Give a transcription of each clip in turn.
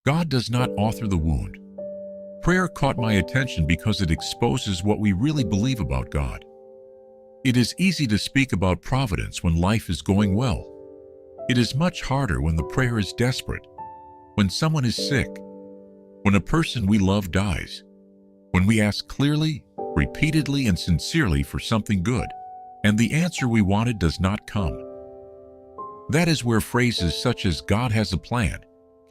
God does not author the wound. Prayer caught my attention because it exposes what we really believe about God. It is easy to speak about providence when life is going well. It is much harder when the prayer is desperate, when someone is sick, when a person we love dies, when we ask clearly, repeatedly, and sincerely for something good, and the answer we wanted does not come. That is where phrases such as "God has a plan"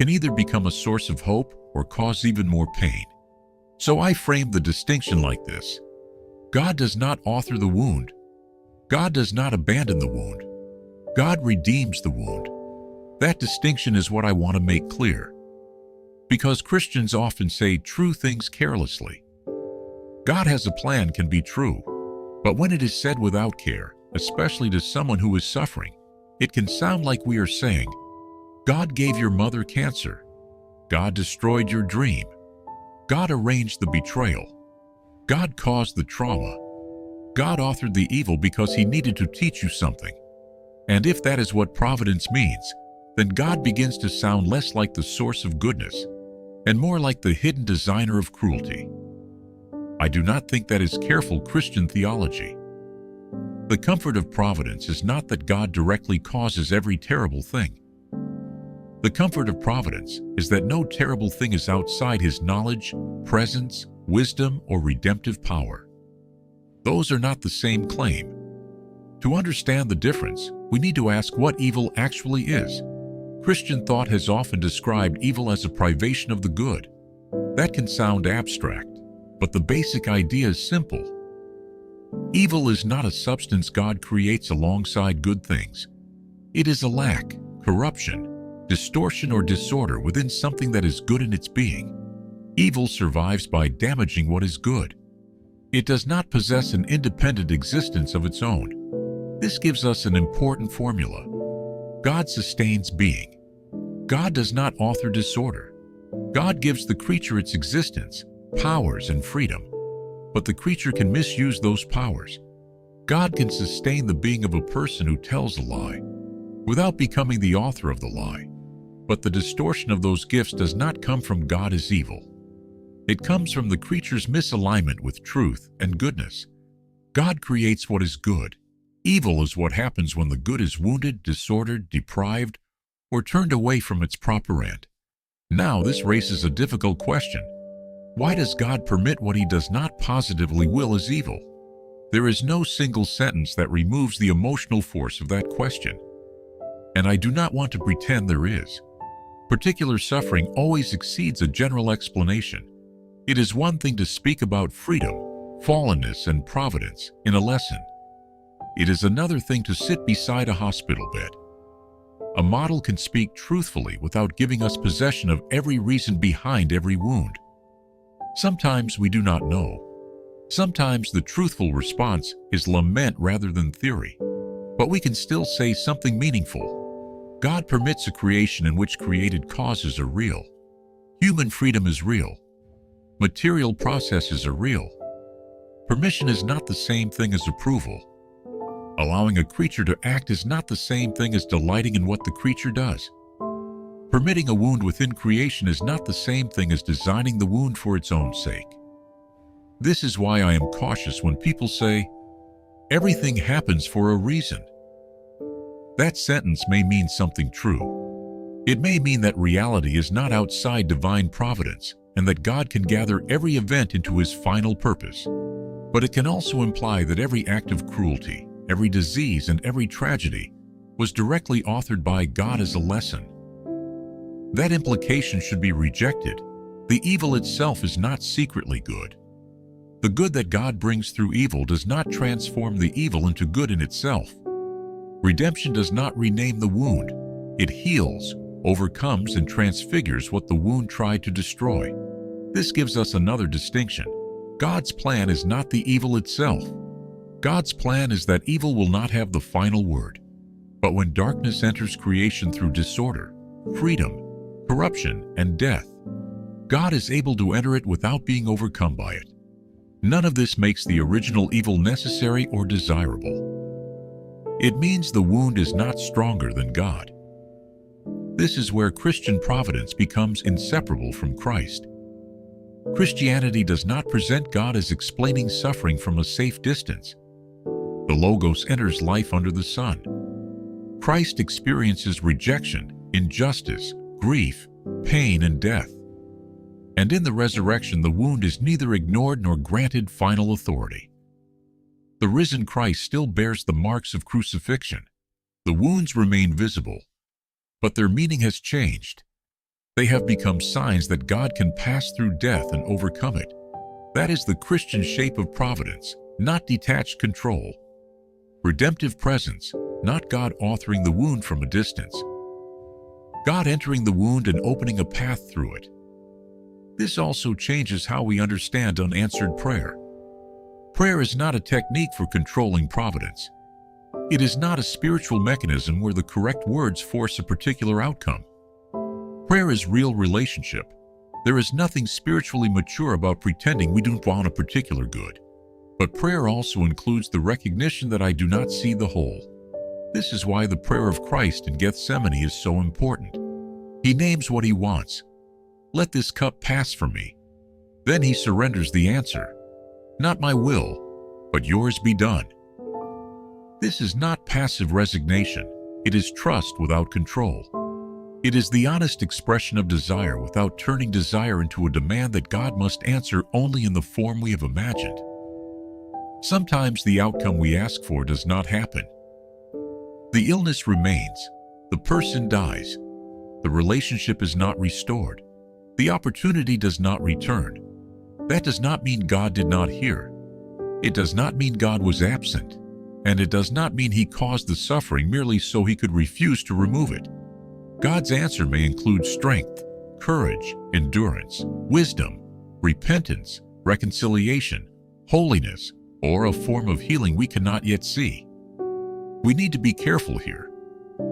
can either become a source of hope or cause even more pain. So I framed the distinction like this: God does not author the wound. God does not abandon the wound. God redeems the wound. That distinction is what I want to make clear, because Christians often say true things carelessly. God has a plan can be true, but when it is said without care, especially to someone who is suffering, it can sound like we are saying, God gave your mother cancer. God destroyed your dream. God arranged the betrayal. God caused the trauma. God authored the evil because he needed to teach you something. And if that is what providence means, then God begins to sound less like the source of goodness and more like the hidden designer of cruelty. I do not think that is careful Christian theology. The comfort of providence is not that God directly causes every terrible thing. The comfort of providence is that no terrible thing is outside his knowledge, presence, wisdom, or redemptive power. Those are not the same claim. To understand the difference, we need to ask what evil actually is. Christian thought has often described evil as a privation of the good. That can sound abstract, but the basic idea is simple. Evil is not a substance God creates alongside good things. It is a lack, corruption, distortion, or disorder within something that is good in its being. Evil survives by damaging what is good. It does not possess an independent existence of its own. This gives us an important formula. God sustains being. God does not author disorder. God gives the creature its existence, powers, and freedom. But the creature can misuse those powers. God can sustain the being of a person who tells a lie without becoming the author of the lie. But the distortion of those gifts does not come from God as evil. It comes from the creature's misalignment with truth and goodness. God creates what is good. Evil is what happens when the good is wounded, disordered, deprived, or turned away from its proper end. Now this raises a difficult question. Why does God permit what he does not positively will as evil? There is no single sentence that removes the emotional force of that question. And I do not want to pretend there is. Particular suffering always exceeds a general explanation. It is one thing to speak about freedom, fallenness, and providence in a lesson. It is another thing to sit beside a hospital bed. A model can speak truthfully without giving us possession of every reason behind every wound. Sometimes we do not know. Sometimes the truthful response is lament rather than theory. But we can still say something meaningful. God permits a creation in which created causes are real. Human freedom is real. Material processes are real. Permission is not the same thing as approval. Allowing a creature to act is not the same thing as delighting in what the creature does. Permitting a wound within creation is not the same thing as designing the wound for its own sake. This is why I am cautious when people say, "Everything happens for a reason." That sentence may mean something true. It may mean that reality is not outside divine providence and that God can gather every event into his final purpose. But it can also imply that every act of cruelty, every disease, and every tragedy was directly authored by God as a lesson. That implication should be rejected. The evil itself is not secretly good. The good that God brings through evil does not transform the evil into good in itself. Redemption does not rename the wound. It heals, overcomes, and transfigures what the wound tried to destroy. This gives us another distinction. God's plan is not the evil itself. God's plan is that evil will not have the final word. But when darkness enters creation through disorder, freedom, corruption, and death, God is able to enter it without being overcome by it. None of this makes the original evil necessary or desirable. It means the wound is not stronger than God. This is where Christian providence becomes inseparable from Christ. Christianity does not present God as explaining suffering from a safe distance. The Logos enters life under the sun. Christ experiences rejection, injustice, grief, pain, and death. And in the resurrection, the wound is neither ignored nor granted final authority. The risen Christ still bears the marks of crucifixion. The wounds remain visible, but their meaning has changed. They have become signs that God can pass through death and overcome it. That is the Christian shape of providence, not detached control. Redemptive presence, not God authoring the wound from a distance. God entering the wound and opening a path through it. This also changes how we understand unanswered prayer. Prayer is not a technique for controlling providence. It is not a spiritual mechanism where the correct words force a particular outcome. Prayer is real relationship. There is nothing spiritually mature about pretending we don't want a particular good. But prayer also includes the recognition that I do not see the whole. This is why the prayer of Christ in Gethsemane is so important. He names what he wants. Let this cup pass from me. Then he surrenders the answer. Not my will, but yours be done. This is not passive resignation. It is trust without control. It is the honest expression of desire without turning desire into a demand that God must answer only in the form we have imagined. Sometimes the outcome we ask for does not happen. The illness remains. The person dies. The relationship is not restored. The opportunity does not return. That does not mean God did not hear. It does not mean God was absent. And it does not mean he caused the suffering merely so he could refuse to remove it. God's answer may include strength, courage, endurance, wisdom, repentance, reconciliation, holiness, or a form of healing we cannot yet see. We need to be careful here.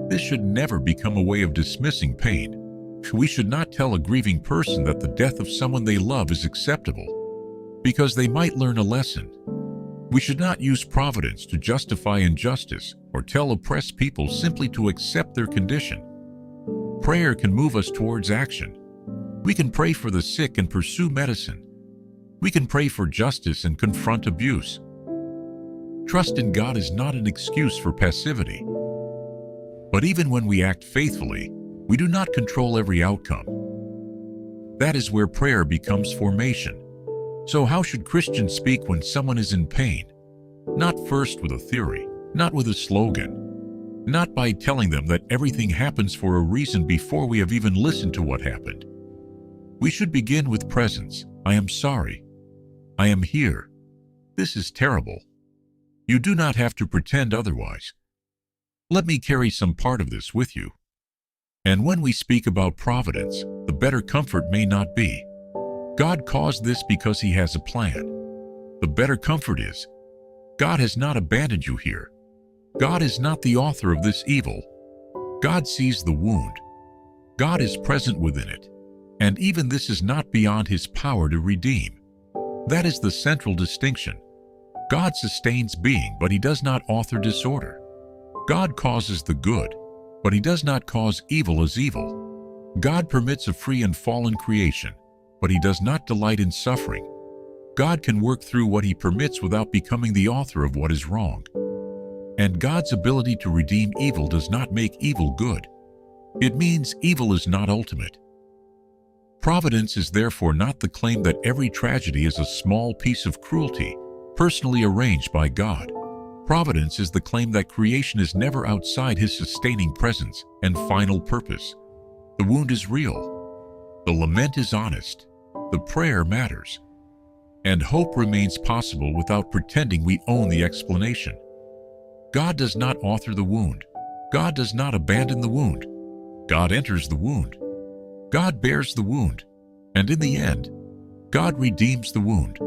This should never become a way of dismissing pain. We should not tell a grieving person that the death of someone they love is acceptable, because they might learn a lesson. We should not use providence to justify injustice or tell oppressed people simply to accept their condition. Prayer can move us towards action. We can pray for the sick and pursue medicine. We can pray for justice and confront abuse. Trust in God is not an excuse for passivity. But even when we act faithfully, we do not control every outcome. That is where prayer becomes formation. So how should Christians speak when someone is in pain? Not first with a theory, not with a slogan, not by telling them that everything happens for a reason before we have even listened to what happened. We should begin with presence. I am sorry. I am here. This is terrible. You do not have to pretend otherwise. Let me carry some part of this with you. And when we speak about providence, the better comfort may not be, God caused this because he has a plan. The better comfort is, God has not abandoned you here. God is not the author of this evil. God sees the wound. God is present within it. And even this is not beyond his power to redeem. That is the central distinction. God sustains being, but he does not author disorder. God causes the good, but he does not cause evil as evil. God permits a free and fallen creation, but he does not delight in suffering. God can work through what he permits without becoming the author of what is wrong. And God's ability to redeem evil does not make evil good. It means evil is not ultimate. Providence is therefore not the claim that every tragedy is a small piece of cruelty, personally arranged by God. Providence is the claim that creation is never outside his sustaining presence and final purpose. The wound is real. The lament is honest. The prayer matters. And hope remains possible without pretending we own the explanation. God does not author the wound. God does not abandon the wound. God enters the wound. God bears the wound. And in the end, God redeems the wound.